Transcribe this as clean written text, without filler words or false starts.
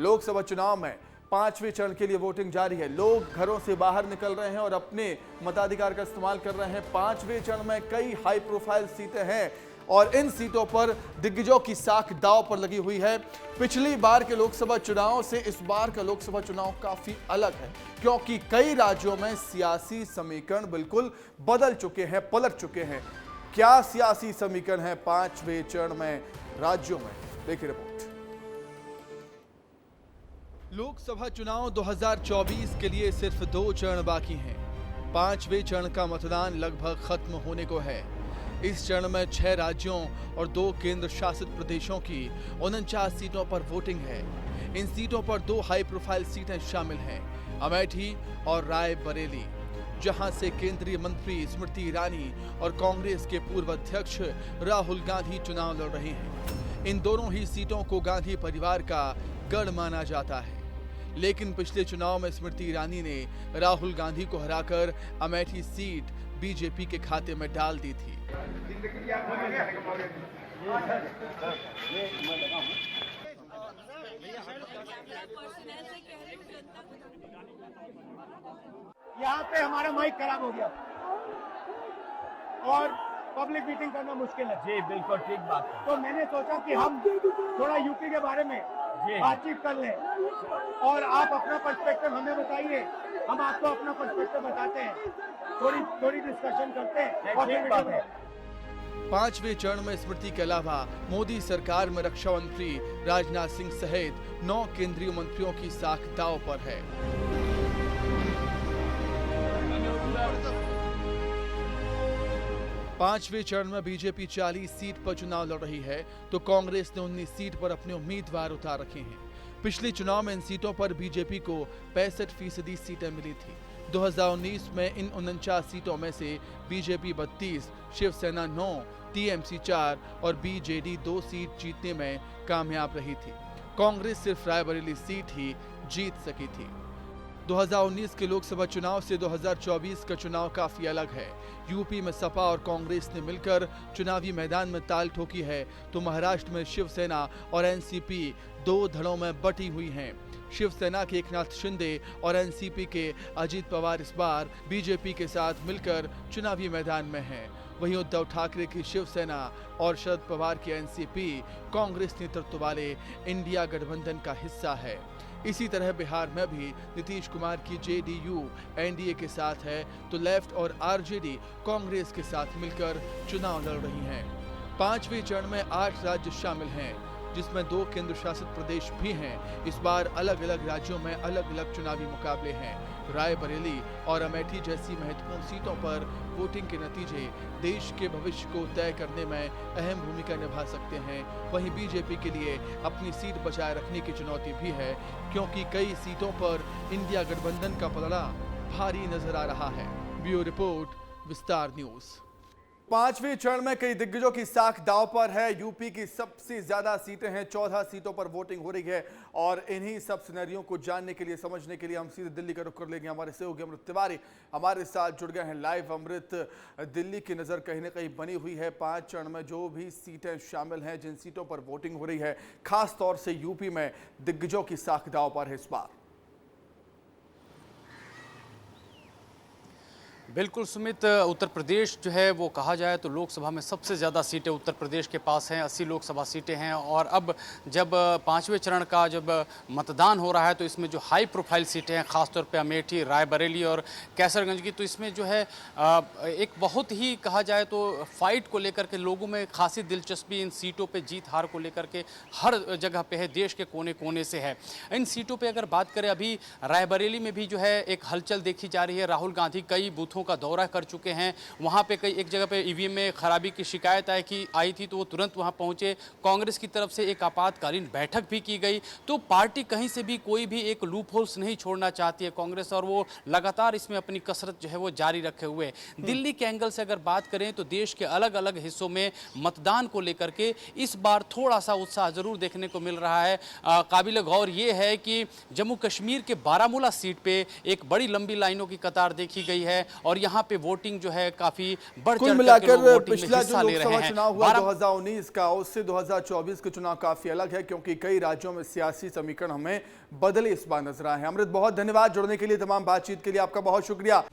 लोकसभा चुनाव में 5वें चरण के लिए वोटिंग जारी है। लोग घरों से बाहर निकल रहे हैं और अपने मताधिकार का इस्तेमाल कर रहे हैं। 5वें चरण में कई हाई प्रोफाइल सीटें हैं और इन सीटों पर दिग्गजों की साख दांव पर लगी हुई है। पिछली बार के लोकसभा चुनाव से इस बार का लोकसभा चुनाव काफी अलग है, क्योंकि कई राज्यों में सियासी समीकरण बिल्कुल बदल चुके हैं, पलट चुके हैं। क्या सियासी समीकरण है 5वें चरण में राज्यों में, देखिए रिपोर्ट। लोकसभा चुनाव 2024 के लिए सिर्फ 2 चरण बाकी हैं। 5वें चरण का मतदान लगभग खत्म होने को है। इस चरण में 6 राज्यों और 2 केंद्र शासित प्रदेशों की 49 सीटों पर वोटिंग है। इन सीटों पर 2 हाई प्रोफाइल सीटें शामिल हैं, अमेठी और रायबरेली, जहां से केंद्रीय मंत्री स्मृति ईरानी और कांग्रेस के पूर्व अध्यक्ष राहुल गांधी चुनाव लड़ रहे हैं। इन दोनों ही सीटों को गांधी परिवार का गढ़ माना जाता है, लेकिन पिछले चुनाव में स्मृति ईरानी ने राहुल गांधी को हराकर अमेठी सीट बीजेपी के खाते में डाल दी थी। यहाँ पे हमारा माइक खराब हो गया और पब्लिक मीटिंग करना मुश्किल है। जी बिल्कुल ठीक बात है। तो मैंने सोचा कि हम थोड़ा यूपी के बारे में बातचीत कर लें और आप अपना पर्सपेक्टिव हमें बताइए, हम आपको अपना पर्सपेक्टिव बताते हैं, थोड़ी डिस्कशन करते हैं और ठीक बात है। 5वें चरण में स्मृति के अलावा मोदी सरकार में रक्षा मंत्री राजनाथ सिंह सहित 9 केंद्रीय मंत्रियों की साख दांव पर है। 5वें चरण में बीजेपी 40 सीट पर चुनाव लड़ रही है, तो कांग्रेस ने 19 सीट पर अपने उम्मीदवार उतार रखे हैं। पिछले चुनाव में इन सीटों पर बीजेपी को 65% सीटें मिली थी। 2019 में इन 49 सीटों में से बीजेपी 32, शिवसेना 9, टीएमसी 4 और बीजेडी 2 सीट जीतने में कामयाब रही थी। कांग्रेस सिर्फ रायबरेली सीट ही जीत सकी थी। 2019 के लोकसभा चुनाव से 2024 का चुनाव काफी अलग है। यूपी में सपा और कांग्रेस ने मिलकर चुनावी मैदान में ताल ठोकी है, तो महाराष्ट्र में शिवसेना और एनसीपी 2 धड़ों में बटी हुई हैं। शिवसेना के एकनाथ शिंदे और एनसीपी के अजित पवार इस बार बीजेपी के साथ मिलकर चुनावी मैदान में हैं। वहीं उद्धव ठाकरे की शिवसेना और शरद पवार की एनसीपी कांग्रेस नेतृत्व वाले इंडिया गठबंधन का हिस्सा है। इसी तरह बिहार में भी नीतीश कुमार की जेडीयू एनडीए के साथ है, तो लेफ्ट और आरजेडी कांग्रेस के साथ मिलकर चुनाव लड़ रही हैं। 5वें चरण में 8 राज्य शामिल हैं, जिसमें 2 केंद्र शासित प्रदेश भी हैं। इस बार अलग अलग राज्यों में अलग अलग चुनावी मुकाबले हैं। रायबरेली और अमेठी जैसी महत्वपूर्ण सीटों पर वोटिंग के नतीजे देश के भविष्य को तय करने में अहम भूमिका निभा सकते हैं। वहीं बीजेपी के लिए अपनी सीट बचाए रखने की चुनौती भी है, क्योंकि कई सीटों पर इंडिया गठबंधन का पलड़ा भारी नजर आ रहा है। ब्यूरो रिपोर्ट, विस्तार न्यूज। 5वें चरण में कई दिग्गजों की साख दांव पर है। यूपी की सबसे ज्यादा सीटें हैं, 14 सीटों पर वोटिंग हो रही है और इन्हीं सब सिनेरियो को जानने के लिए, समझने के लिए हम सीधे दिल्ली का रुख कर लेंगे। हमारे सहयोगी अमृत तिवारी हमारे साथ जुड़ गए हैं लाइव। अमृत, दिल्ली की नजर कहीं ना कहीं बनी हुई है 5 चरण में जो भी सीटें शामिल हैं, जिन सीटों पर वोटिंग हो रही है, खास तौर से यूपी में दिग्गजों की साख दांव पर है इस बार। बिल्कुल सुमित, उत्तर प्रदेश जो है वो कहा जाए तो लोकसभा में सबसे ज़्यादा सीटें उत्तर प्रदेश के पास हैं। 80 लोकसभा सीटें हैं और अब जब 5वें चरण का जब मतदान हो रहा है तो इसमें जो हाई प्रोफाइल सीटें हैं, ख़ासतौर पे अमेठी, रायबरेली और कैसरगंज की, तो इसमें जो है एक बहुत ही कहा जाए तो फाइट को लेकर के लोगों में खासी दिलचस्पी इन सीटों पर जीत हार को लेकर के हर जगह पर है, देश के कोने कोने से है। इन सीटों पर अगर बात करें, अभी रायबरेली में भी जो है एक हलचल देखी जा रही है। राहुल गांधी कई बूथों का दौरा कर चुके हैं। वहां पे एक जगह पे ईवीएम में खराबी की शिकायत आई थी तो वो तुरंत वहां पहुंचे। कांग्रेस की तरफ से एक आपातकालीन बैठक भी की गई। तो पार्टी कहीं से भी कोई भी एक लूप होल्स नहीं छोड़ना चाहती है कांग्रेस, और वो लगातार इसमें अपनी कसरत जो है वो जारी रखे हुए। दिल्ली के एंगल से अगर बात करें तो देश के अलग अलग हिस्सों में मतदान को लेकर के इस बार थोड़ा सा उत्साह जरूर देखने को मिल रहा है। काबिल गौर ये है कि जम्मू कश्मीर के बारामूला सीट पे एक बड़ी लंबी लाइनों की कतार देखी गई है और यहाँ पे वोटिंग जो है काफी बढ़ कुल चढ़ करके मिलाकर लोग वोटिंग में पिछला जो हिस्सा ले रहे लोकसभा हैं। चुनाव हुआ 12 2019 का, उससे 2024 के चुनाव काफी अलग है, क्योंकि कई राज्यों में सियासी समीकरण हमें बदले इस बार नजर आए हैं। अमृत, बहुत धन्यवाद जुड़ने के लिए, तमाम बातचीत के लिए आपका बहुत शुक्रिया।